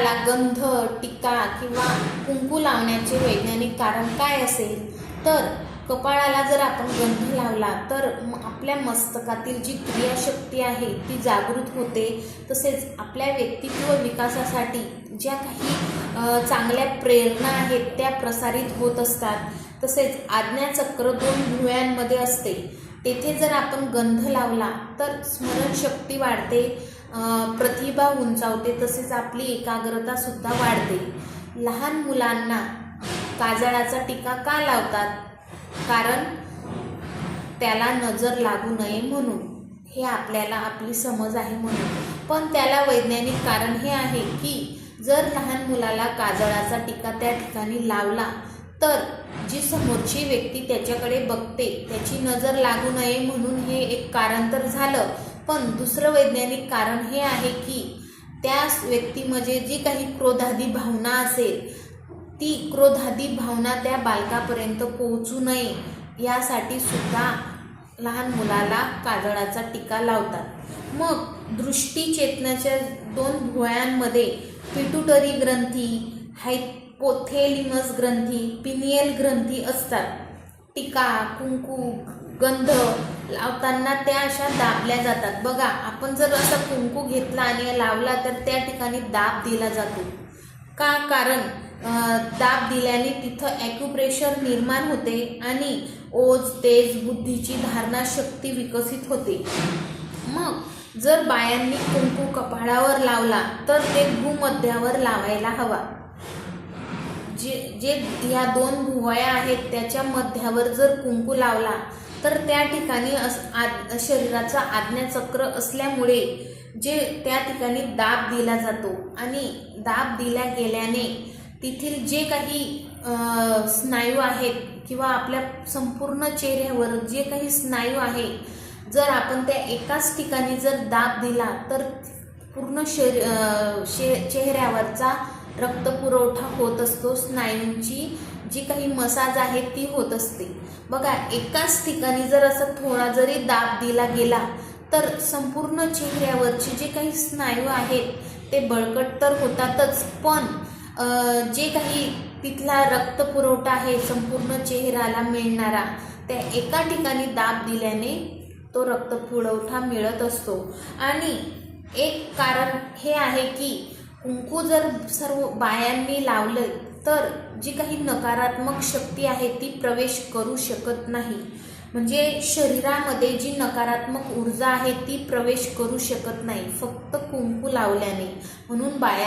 कपाळाला गंध, टिका किंवा कुंकू लावण्याचे वैज्ञानिक कारण काय असेल? तर कपाळाला जर आपण गंध लावला तर आपल्या मस्तकातील जी क्रियाशक्ती आहे ती जागृत होते. तसेच आपल्या व्यक्तित्व विकासासाठी ज्या काही चांगल्या प्रेरणा आहेत त्या प्रसारित होत असतात. तसेच आज्ञाचक्र 2 भुवयांमध्ये असते. तेथे जर आपण गंध लावला तर स्मरणशक्ती वाढते, प्रतिभा उंचावते, तसेच आपली एकाग्रता सुद्धा वाढते. लहान मुलांना काजळाचा टिका का लावतात? कारण त्याला नजर लागू नये म्हणून. हे आपल्याला आपली समज आहे म्हणून. पण त्याला वैज्ञानिक कारण हे आहे की जर लहान मुलाला काजळाचा टिका त्या ठिकाणी लावला तर जी समोरची व्यक्ती त्याच्याकडे बघते त्याची नजर लागू नये म्हणून हे एक कारण तर झालं. पण दुसरं वैज्ञानिक कारण हे आहे की त्या व्यक्तीमध्ये जी काही क्रोधादी भावना असेल ती क्रोधादी भावना त्या बालकापर्यंत पोहोचू नये यासाठी सुद्धा लहान मुलाला काजळाचा टिका लावतात. मग दृष्टी चेतनाच्या 2 भुवयांमध्ये पिट्युटरी ग्रंथी, हायपोथॅलेमस ग्रंथी, पिनियल ग्रंथी असतात. टिका, कुंकू, गंध लावताना त्या अशा दाबल्या जातात. बघा, आपण जर असा कुंकू घेतला आणि लावला तर त्या ठिकाणी दाब दिला जातो. का? कारण दाब दिल्याने तिथं ॲक्युप्रेशर निर्माण होते आणि ओज, तेज, बुद्धीची धारणा शक्ती विकसित होते. मग जर बायांनी कुंकू कपाळावर लावला तर ते भूमध्यावर लावायला हवा. जे या 2 भुवया आहेत त्याच्या मध्यावर जर कुंकू लावला तर त्या ठिकाणी शरीराचा आज्ञाचक्र असल्यामुळे जे त्या ठिकाणी दाब दिला जातो आणि दाब दिल्या गेल्याने तेथील जे काही स्नायू आहेत किंवा आपल्या संपूर्ण चेहऱ्यावर जे काही स्नायू आहे जर आपण त्या एकाच ठिकाणी जर दाब दिला तर पूर्ण चेहऱ्यावरचा रक्तपुरवठा होत असतो. स्नायूंची जी काही मसाज आहे ती होत असते. बघा, एकाच ठिकाणी जर असं थोडा जरी दाब दिला गेला तर संपूर्ण चेहऱ्यावरचे जे काही स्नायू आहेत ते बळकट तर होतातच, पण जे काही तिथला रक्तपुरवठा आहे संपूर्ण चेहऱ्याला मिळणारा त्या एका ठिकाणी दाब दिल्याने तो रक्तपुरवठा मिळत असतो. आणि एक कारण हे आहे की कुंकू जर सर्व बायांनी लावले तर जी काही नकारात्मक शक्ती आहे ती प्रवेश करू शकत नाही. म्हणजे शरीरामध्ये जी नकारात्मक ऊर्जा आहे ती प्रवेश करू शकत नाही फक्त कुंकू लावल्याने. म्हणून बाया